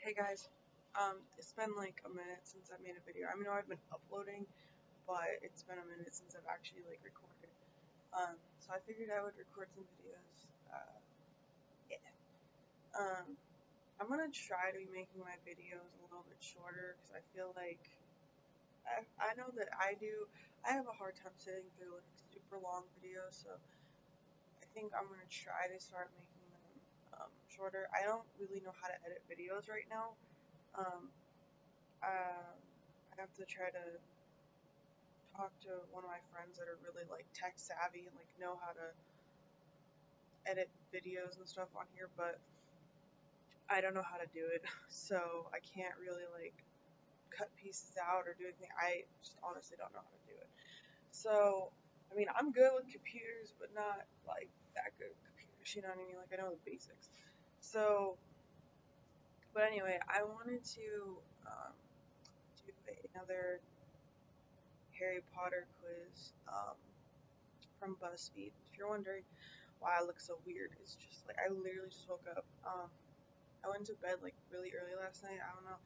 Hey guys, it's been like a minute since I made a video. I mean, I've been uploading, but it's been a minute since I've actually like recorded. So I figured I would record some videos. Yeah. Um, I'm gonna try to be making my videos a little bit shorter because I feel like I know that I have a hard time sitting through like super long videos, so I think I'm gonna try to start making them shorter. I don't really know how to edit videos right now. Um, I have to try to talk to one of my friends that are really like tech savvy and like know how to edit videos and stuff on here, but I don't know how to do it. So I can't really like cut pieces out or do anything. I just honestly don't know how to do it. So, I mean, I'm good with computers, but not like that good with computers, you know what I mean? Like I know the basics. So, but anyway, I wanted to um, do another Harry Potter quiz from Buzzfeed. If you're wondering why I look so weird, it's just like I literally just woke up. I went to bed like really early last night. I don't know.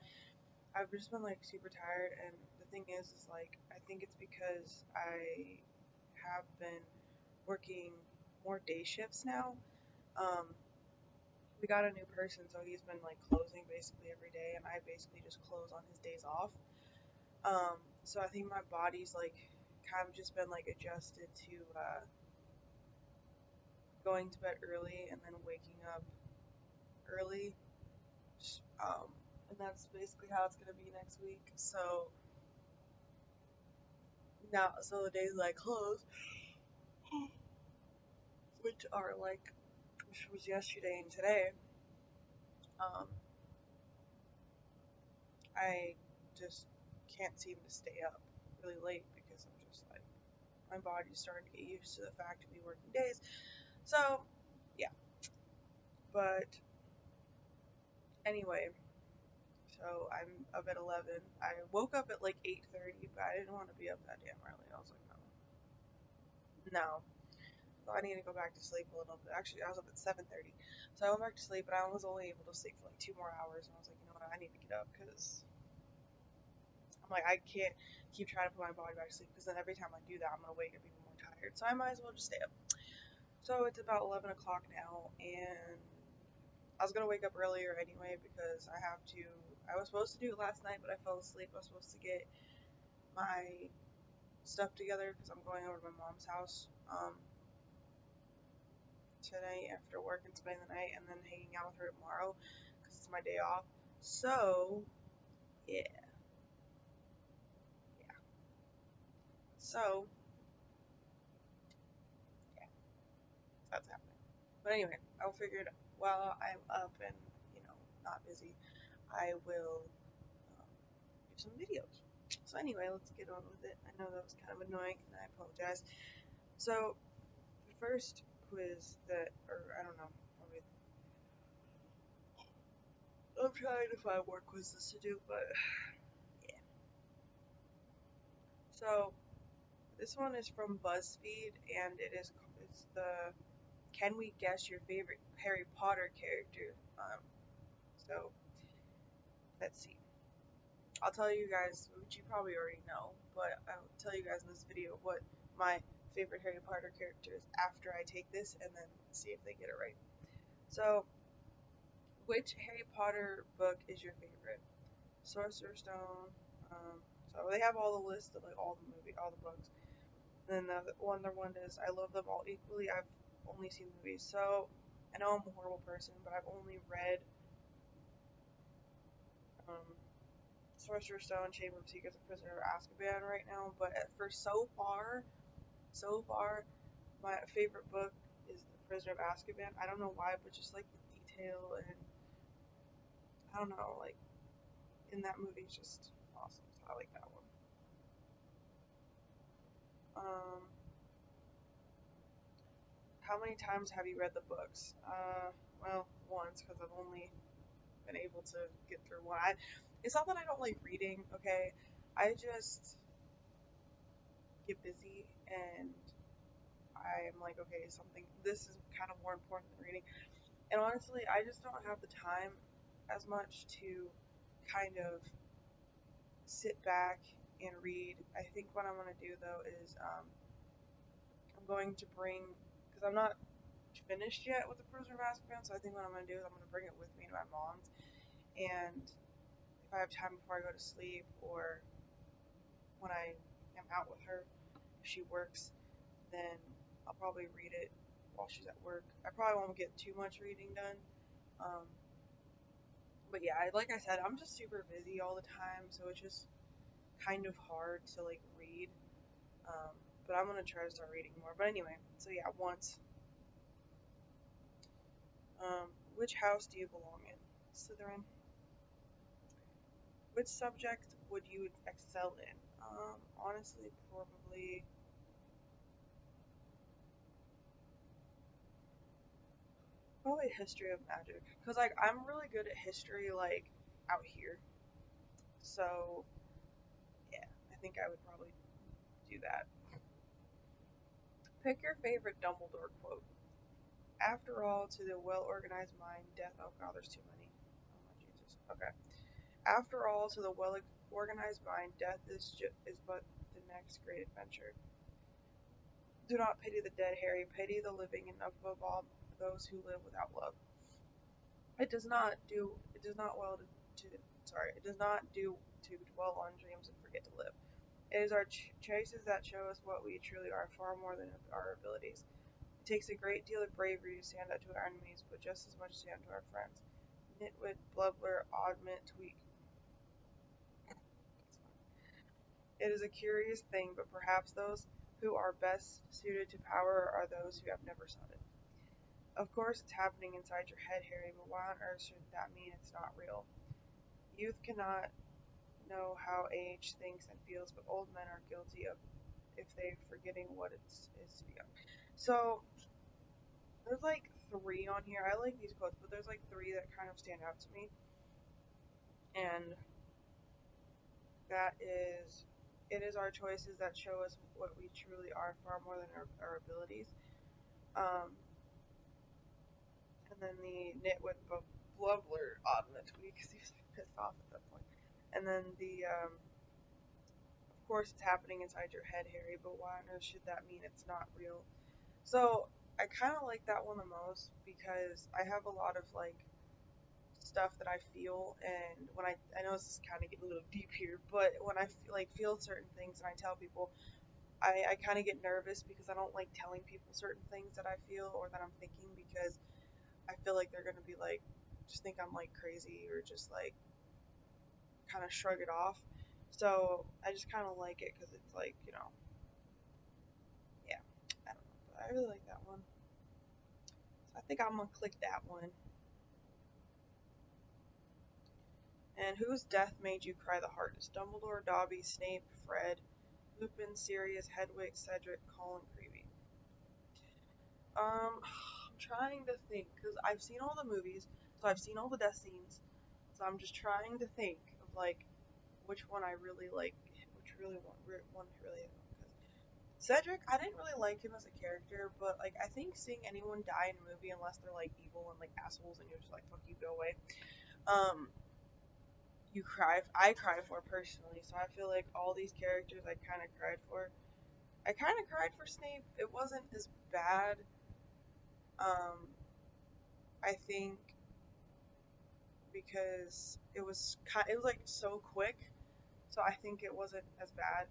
I've just been like super tired, and the thing is like I think it's because I have been working more day shifts now. Um, we got a new person, so he's been like closing basically every day, and I basically just close on his days off. So I think my body's like kind of just been like adjusted to going to bed early and then waking up early. Um, and that's basically how it's gonna be next week. So now, so the days that I close, which was yesterday and today, um, I just can't seem to stay up really late because I'm just like my body's starting to get used to the fact of me working days. So yeah, but anyway, so I'm up at 11. I woke up at like 8:30, but I didn't want to be up that damn early. I was like, no, no. So I need to go back to sleep a little bit. Actually, I was up at 7:30, so I went back to sleep, but I was only able to sleep for like 2 more hours. And I was like, you know what, I need to get up because I'm like, I can't keep trying to put my body back to sleep because then every time I do that, I'm gonna wake up even more tired. So I might as well just stay up. So it's about 11 o'clock now, and I was gonna wake up earlier anyway because I have to. I was supposed to do it last night, but I fell asleep. I was supposed to get my stuff together because I'm going over to my mom's house today after work and spending the night and then hanging out with her tomorrow because it's my day off. So, yeah, yeah. So, yeah, that's happening. But anyway, I figured while I'm up and, not busy, I will do some videos. So anyway, let's get on with it. I know that was kind of annoying and I apologize. So, the first quiz that, or I don't know, probably, I'm trying to find more quizzes to do, but yeah. So, this one is from Buzzfeed, and it's the Can We Guess Your Favorite Harry Potter Character? So let's see. I'll tell you guys, which you probably already know, but I'll tell you guys in this video what my favorite Harry Potter character is after I take this, and then see if they get it right. So, which Harry Potter book is your favorite? Sorcerer's Stone. Um, so they have all the list of like all the books. And then the other one is I love them all equally. I've only seen movies, so I know I'm a horrible person, but I've only read um, Sorcerer's Stone, Chamber of Secrets, and Prisoner of Azkaban right now. But for so far, my favorite book is The Prisoner of Azkaban. I don't know why, but just like the detail and I don't know, like in that movie, it's just awesome. So I like that one. Um, how many times have you read the books? Well, once because I've only been able to get through one. It's not that I don't like reading, okay? I just get busy and I'm like, okay, this is kind of more important than reading. And honestly, I just don't have the time. as much to kind of sit back and read. I think what I'm going to do though is I'm going to bring, because I'm not finished yet with the Prisoner of Azkaban, so I think what I'm going to do is I'm going to bring it with me to my mom's, and if I have time before I go to sleep or when I am out with her, if she works, then I'll probably read it while she's at work. I probably won't get too much reading done. Um, but yeah, like I said, I'm just super busy all the time, so it's just kind of hard to like read. Um, but I'm gonna try to start reading more. But anyway, so yeah, once. Which house do you belong in? Slytherin. Which subject would you excel in? Honestly, probably history of magic, cause like I'm really good at history, like out here. So yeah, I think I would probably do that. Pick your favorite Dumbledore quote. After all, to the well-organized mind, death. Oh god, there's too many. Oh my Jesus. Okay. After all, to the well-organized mind, death is but the next great adventure. Do not pity the dead, Harry. Pity the living, and above all, those who live without love. It does not do. It does not well to. Sorry. It does not do to dwell on dreams and forget to live. It is our choices that show us what we truly are, far more than our abilities. It takes a great deal of bravery to stand up to our enemies, but just as much to stand to our friends. Nitwit, Blubber, Oddment, Tweak. It is a curious thing, but perhaps those who are best suited to power are those who have never sought it. Of course, it's happening inside your head, Harry, but why on earth should that mean it's not real? Youth cannot know how age thinks and feels, but old men are guilty of if they forgetting what it is to be young. So there's like three on here. I like these quotes, but there's like three that kind of stand out to me, and that is, it is our choices that show us what we truly are, far more than our abilities. Um, and then the nitwit Blubler on the tweet because he was like pissed off at that point. And then the of course it's happening inside your head, Harry, but why on earth should that mean it's not real? So I kind of like that one the most because I have a lot of like stuff that I feel, and when I know this is kind of getting a little deep here, but when I feel certain things and I tell people, I kind of get nervous because I don't like telling people certain things that I feel or that I'm thinking because I feel like they're gonna be like, just think I'm like crazy or just like kind of shrug it off. So I just kind of like it because it's like, yeah, I don't know, but I really like that one. So I think I'm gonna click that one. And whose death made you cry the hardest? Dumbledore, Dobby, Snape, Fred, Lupin, Sirius, Hedwig, Cedric, Colin, Creevy. I'm trying to think because I've seen all the movies, so I've seen all the death scenes. So I'm just trying to think of like which one I really like, which one really. Cedric, I didn't really like him as a character, but like I think seeing anyone die in a movie unless they're like evil and like assholes and you're just like fuck you, go away. Um, I cry for personally, so I feel like all these characters I kind of cried for. I kind of cried for Snape. It wasn't as bad. Um, I think because it was like so quick, so I think it wasn't as bad.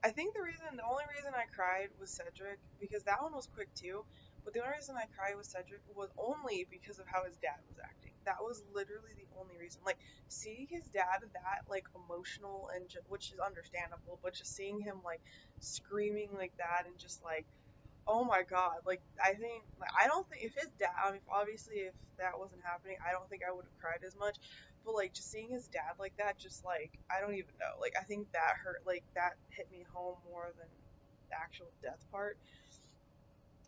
I think the only reason I cried was Cedric because that one was quick too. But the only reason I cried with Cedric was only because of how his dad was acting. That was literally the only reason. Like seeing his dad that like emotional and which is understandable, but just seeing him like screaming like that and just like, oh my god, like I think like, I don't think if his dad, I mean, obviously if that wasn't happening, I don't think I would have cried as much. But like just seeing his dad like that, just like I don't even know. Like I think that hurt. Like that hit me home more than the actual death part.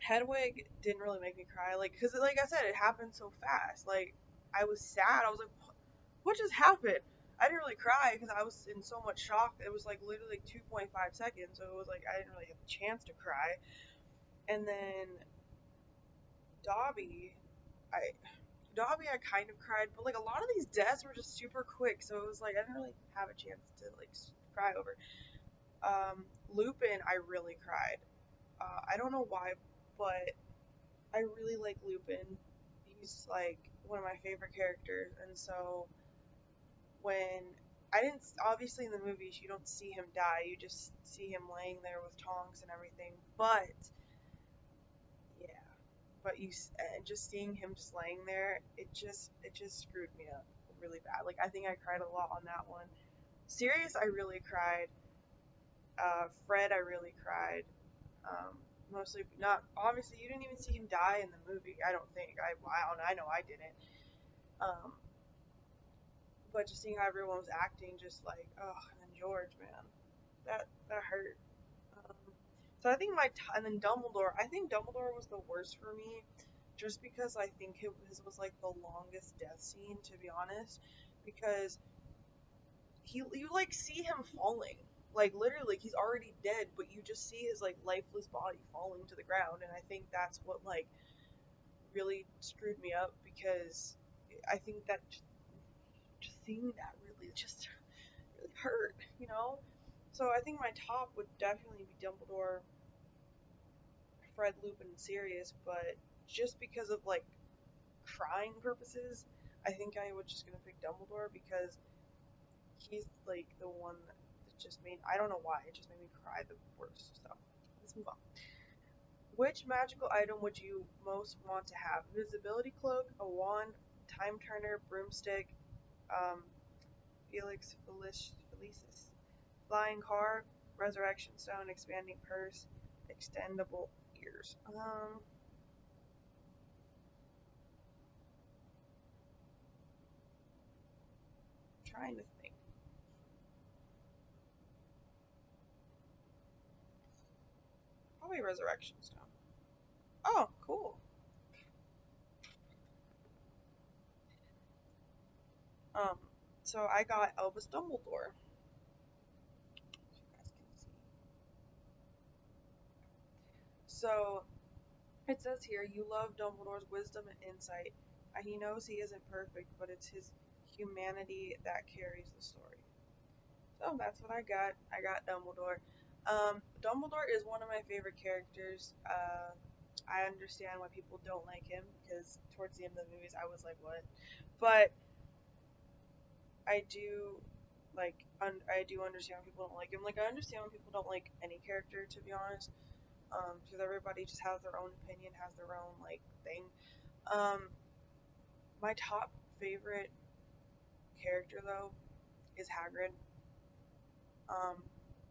Hedwig didn't really make me cry, like because like I said, it happened so fast. Like I was sad. I was like, what just happened? I didn't really cry because I was in so much shock. It was like literally like 2.5 seconds, so it was like I didn't really have a chance to cry. And then Dobby, I Dobby, I kind of cried, but like a lot of these deaths were just super quick, so it was like I didn't really have a chance to like cry over. Lupin, I really cried. I don't know why, but I really like Lupin. He's like one of my favorite characters, and so when I didn't obviously in the movies you don't see him die, you just see him laying there with tongs and everything. But yeah, but and just seeing him just laying there, it just screwed me up really bad. Like I think I cried a lot on that one. Sirius, I really cried. Fred, I really cried. Um, Mostly not obviously you didn't even see him die in the movie. I don't think I know I didn't. Um, but just seeing how everyone was acting, just like and then George, man, that hurt. Um, so I think and then Dumbledore. I think Dumbledore was the worst for me, just because I think his was like the longest death scene, to be honest, because you like see him falling. Like literally, he's already dead, but you just see his like lifeless body falling to the ground, and I think that's what like really screwed me up because I think that just seeing that really just really hurt, you know? So I think my top would definitely be Dumbledore, Fred, Lupin, and Sirius, but just because of like crying purposes, I think I would just gonna pick Dumbledore because he's like the one that just made I don't know why, it just made me cry the worst. So let's move on. Which magical item would you most want to have? Invisibility cloak, a wand, time turner, broomstick, um, Felix Felicis, flying car, resurrection stone, expanding purse, extendable ears. Trying to think. Probably resurrection stone. Oh, cool. Um, so I got Albus Dumbledore. You guys can see. So it says here, you love Dumbledore's wisdom and insight. He knows he isn't perfect, but it's his humanity that carries the story. So that's what I got. I got Dumbledore. Dumbledore is one of my favorite characters. I understand why people don't like him because towards the end of the movies I was like, what? But I do I do understand when people don't like him. Like I understand when people don't like any character, to be honest. Because everybody just has their own opinion, has their own like thing. Um, my top favorite character though is Hagrid.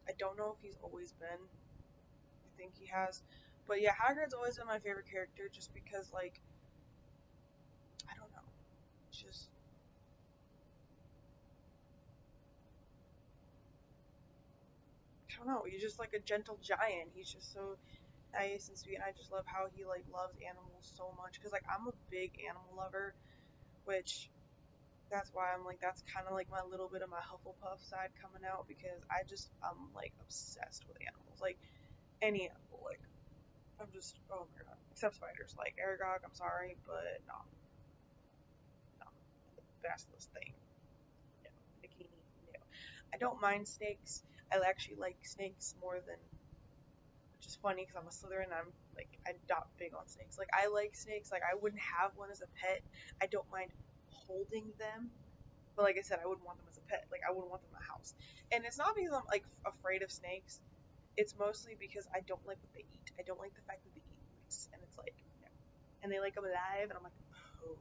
I don't know if he's always been. I think he has, but yeah, Hagrid's always been my favorite character just because like I don't know, just I don't know. He's just like a gentle giant. He's just so nice and sweet, and I just love how he like loves animals so much. Because like I'm a big animal lover, which that's why I'm like that's kind of like my little bit of my Hufflepuff side coming out because I'm like obsessed with animals, like any animal, like I'm just oh my god, except spiders, like Aragog. I'm sorry, but no, no, the basilisk thing, no, bikini, no. I don't mind snakes. I actually like snakes more than which is funny because I'm a Slytherin. I'm not big on snakes. Like I like snakes. Like I wouldn't have one as a pet. I don't mind holding them, but like I said, I wouldn't want them as a pet. Like I wouldn't want them in the house. And it's not because I'm like afraid of snakes. It's mostly because I don't like what they eat. I don't like the fact that they eat mice, and it's like no. And they like them alive, and I'm like oh.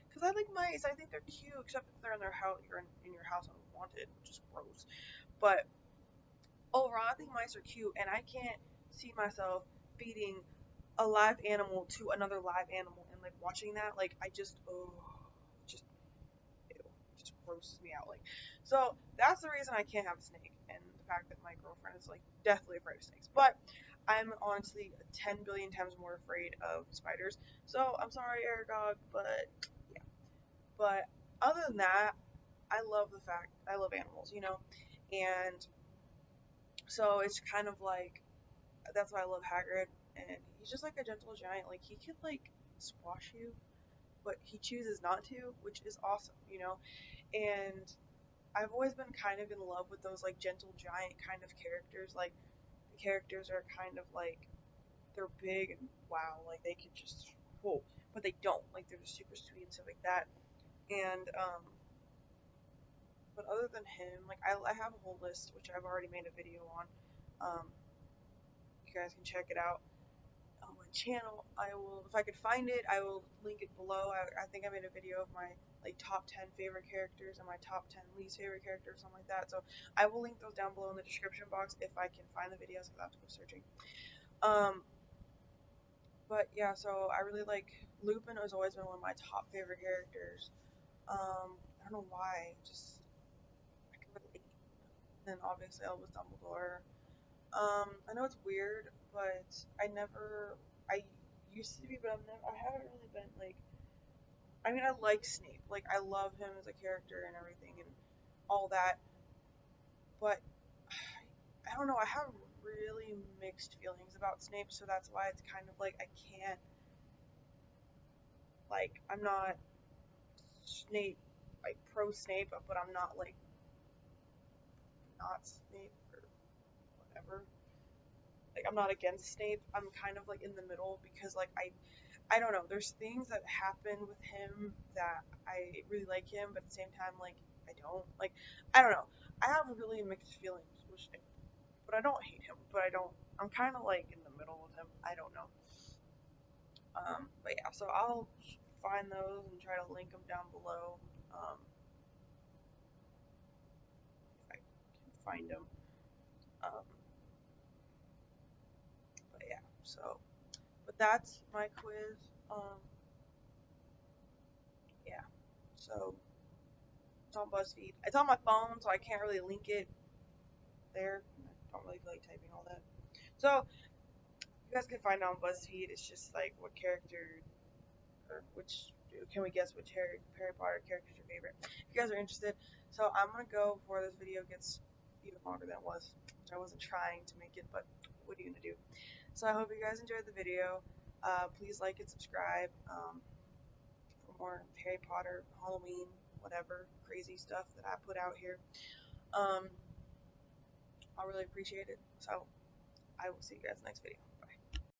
Because I like mice. I think they're cute, except if they're in their house. You're in your house unwanted, which is gross. But overall, I think mice are cute, and I can't see myself feeding a live animal to another live animal and like watching that. Like I just just ew, it just grosses me out. Like so that's the reason I can't have a snake, and the fact that my girlfriend is like deathly afraid of snakes. But I'm honestly 10 billion times more afraid of spiders. So I'm sorry, Aragog, but yeah. But other than that, I love the fact I love animals, and so it's kind of like that's why I love Hagrid, and he's just like a gentle giant. Like he could like squash you, but he chooses not to, which is awesome, you know. And I've always been kind of in love with those like gentle giant kind of characters. Like the characters are kind of like they're big and wow, like they could just whoa, but they don't. Like they're just super sweet and stuff like that. And but other than him, like I have a whole list which I've already made a video on. Um, you guys can check it out on my channel. I will, if I could find it, I will link it below. I think I made a video of my like top 10 favorite characters and my top 10 least favorite characters, something like that. So I will link those down below in the description box if I can find the videos. I'll have to go searching. Um, but yeah, so I really like Lupin has always been one of my top favorite characters. I don't know why, just I can relate. And then obviously Albus Dumbledore. I know it's weird, but I used to be, but I haven't really been like, I mean, I like Snape, like, I love him as a character and everything and all that, but I don't know, I have really mixed feelings about Snape, so that's why it's kind of like, I can't, like, I'm not Snape, like, pro Snape, but I'm not, like, not Snape or whatever. Like, I'm not against Snape, I'm kind of, like, in the middle because, like, I don't know. There's things that happen with him that I really like him, but at the same time, like I don't. Like I don't know. I have really mixed feelings with Snape, but I don't hate him. But I don't. I'm kind of like in the middle with him. I don't know. But yeah. So I'll find those and try to link them down below. If I can find them. Um, but yeah. So, but that's my quiz. Yeah. So it's on Buzzfeed. It's on my phone, so I can't really link it there. I don't really feel like typing all that. So you guys can find it on Buzzfeed. It's just like what character or which can we guess which Harry Potter character is your favorite? If you guys are interested, so I'm gonna go before this video gets even longer than it was, which I wasn't trying to make it, but what are you gonna do? So I hope you guys enjoyed the video. Please like and subscribe for more Harry Potter, Halloween, whatever crazy stuff that I put out here. Um, I'll really appreciate it. So I will see you guys next video.